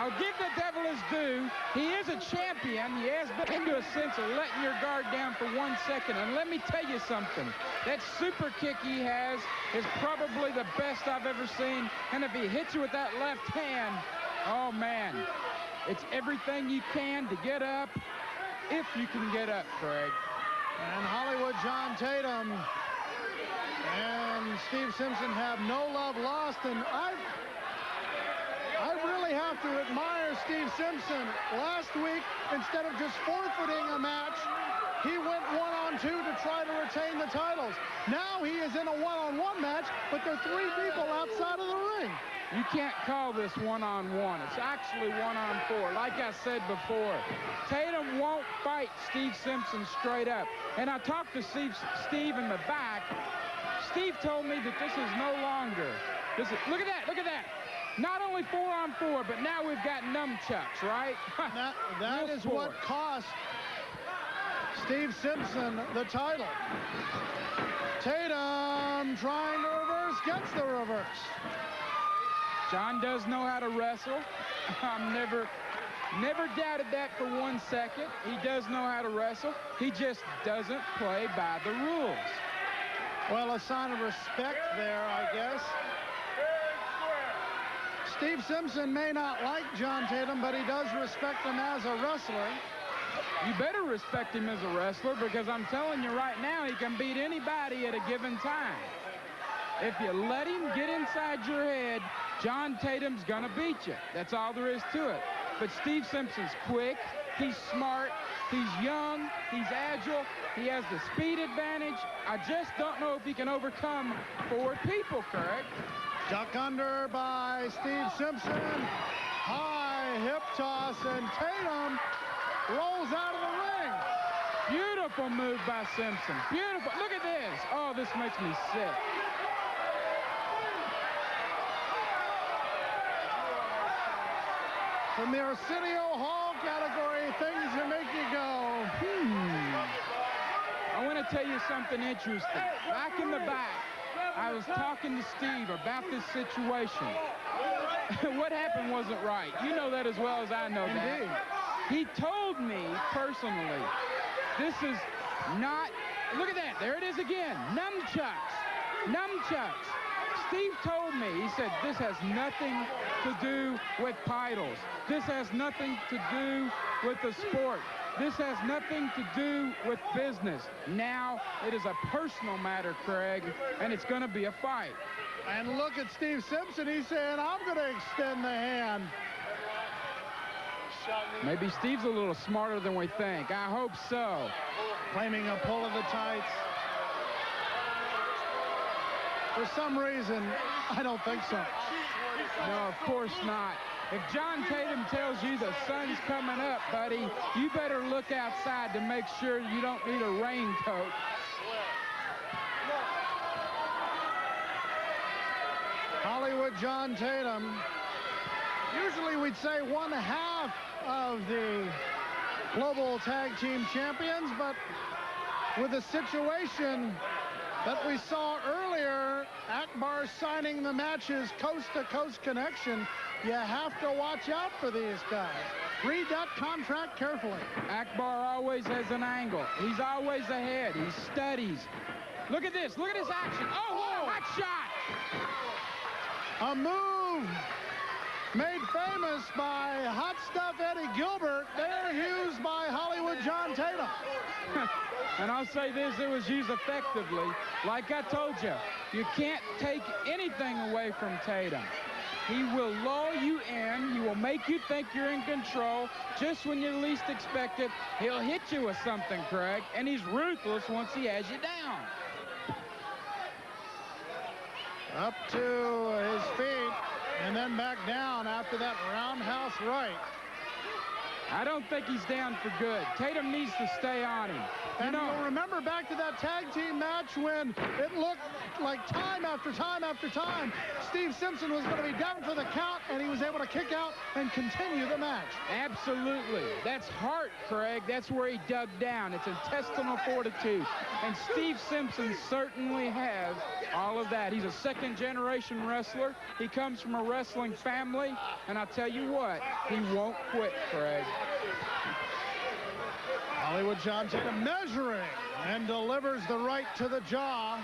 I'll give the devil his due. He is a champion. He has been into a sense of letting your guard down for 1 second. And let me tell you something. That super kick he has is probably the best I've ever seen. And if he hits you with that left hand, oh, man, it's everything you can to get up, if you can get up, Craig. And Hollywood John Tatum and Steve Simpson have no love lost. And I really have to admire Steve Simpson. Last week, instead of just forfeiting a match, he went 1-on-2 to try to retain the titles. Now he is in a one-on-one match, but there are 3 people outside of the ring. You can't call this one-on-one. It's actually 1-on-4. Like I said before, Tatum won't fight Steve Simpson straight up. And I talked to Steve in the back. Steve told me that this is no longer. Look at that, look at that. Not only 4-on-4, but now we've got nunchucks, right? That is what cost Steve Simpson the title. Tatum trying to reverse, gets the reverse. John does know how to wrestle. I've never doubted that for 1 second. He does know how to wrestle. He just doesn't play by the rules. Well, a sign of respect there, I guess. Steve Simpson may not like John Tatum, but he does respect him as a wrestler. You better respect him as a wrestler, because I'm telling you right now, he can beat anybody at a given time. If you let him get inside your head, John Tatum's gonna beat you. That's all there is to it. But Steve Simpson's quick, he's smart, he's young, he's agile, he has the speed advantage. I just don't know if he can overcome 4 people, Craig. Duck under by Steve Simpson. High hip toss, and Tatum rolls out of the ring. Beautiful move by Simpson. Beautiful. Look at this. Oh, this makes me sick. From the Arsenio Hall category, things that make you go, I want to tell you something interesting. Back in the back, I was talking to Steve about this situation. What happened wasn't right. You know that as well as I know that. He told me personally, this is not, look at that, there it is again, nunchucks, nunchucks. Steve told me, he said, this has nothing to do with titles. This has nothing to do with the sport. This has nothing to do with business. Now it is a personal matter, Craig, and it's going to be a fight. And look at Steve Simpson. He's saying, I'm going to extend the hand. Maybe Steve's a little smarter than we think. I hope so. Claiming a pull of the tights. For some reason, I don't think so. No, of course not. If John Tatum tells you the sun's coming up, buddy, you better look outside to make sure you don't need a raincoat. Hollywood John Tatum. Usually we'd say 1/2 of the Global Tag Team Champions, but with the situation that we saw earlier, Akbar signing the matches coast-to-coast connection, you have to watch out for these guys. Read that contract carefully. Akbar always has an angle. He's always ahead. He studies. Look at this. Look at this action. Oh, what a hot shot. A move made famous by Hot Stuff Eddie Gilbert. There used by Hollywood John Tatum. And I'll say this, it was used effectively. Like I told you, you can't take anything away from Tatum. He will lull you in. He will make you think you're in control. Just when you least expect it, he'll hit you with something, Craig. And he's ruthless once he has you down. Up to his feet, and then back down after that roundhouse right. I don't think he's down for good. Tatum needs to stay on him. And you'll remember back to that tag team match when it looked like time after time after time, Steve Simpson was going to be down for the count, and he was able to kick out and continue the match. Absolutely. That's heart, Craig. That's where he dug down. It's intestinal fortitude. And Steve Simpson certainly has all of that. He's a second-generation wrestler. He comes from a wrestling family. And I'll tell you what, he won't quit, Craig. Hollywood John Tatum measuring and delivers the right to the jaw.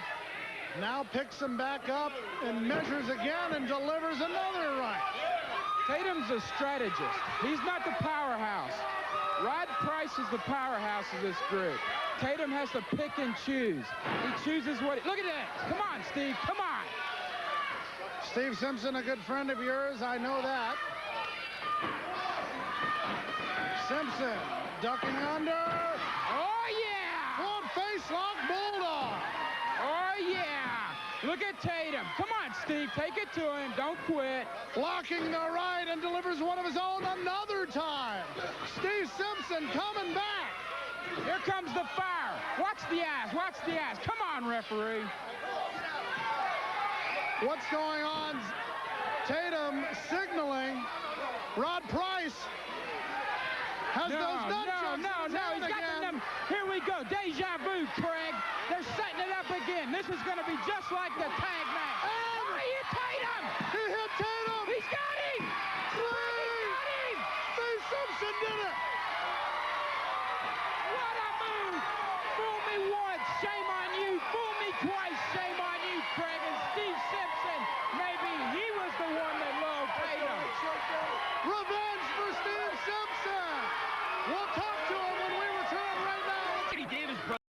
Now picks him back up and measures again and delivers another right. Tatum's a strategist. He's not the powerhouse. Rod Price is the powerhouse of this group. Tatum has to pick and choose. He chooses what... Look at that. Come on, Steve. Come on. Steve Simpson, a good friend of yours. I know that. Simpson ducking under. Oh, yeah. Full face lock bulldog. Oh, yeah. Look at Tatum. Come on, Steve. Take it to him. Don't quit. Blocking the right and delivers one of his own another time. Steve Simpson coming back. Here comes the fire. Watch the eyes. Watch the eyes. Come on, referee. What's going on? Tatum signaling. Rod Price has those nunchucks. No. He's got them. Here we go. Deja vu, Craig. They're setting it up again. This is going to be just like the tag match. Oh, you Tatum!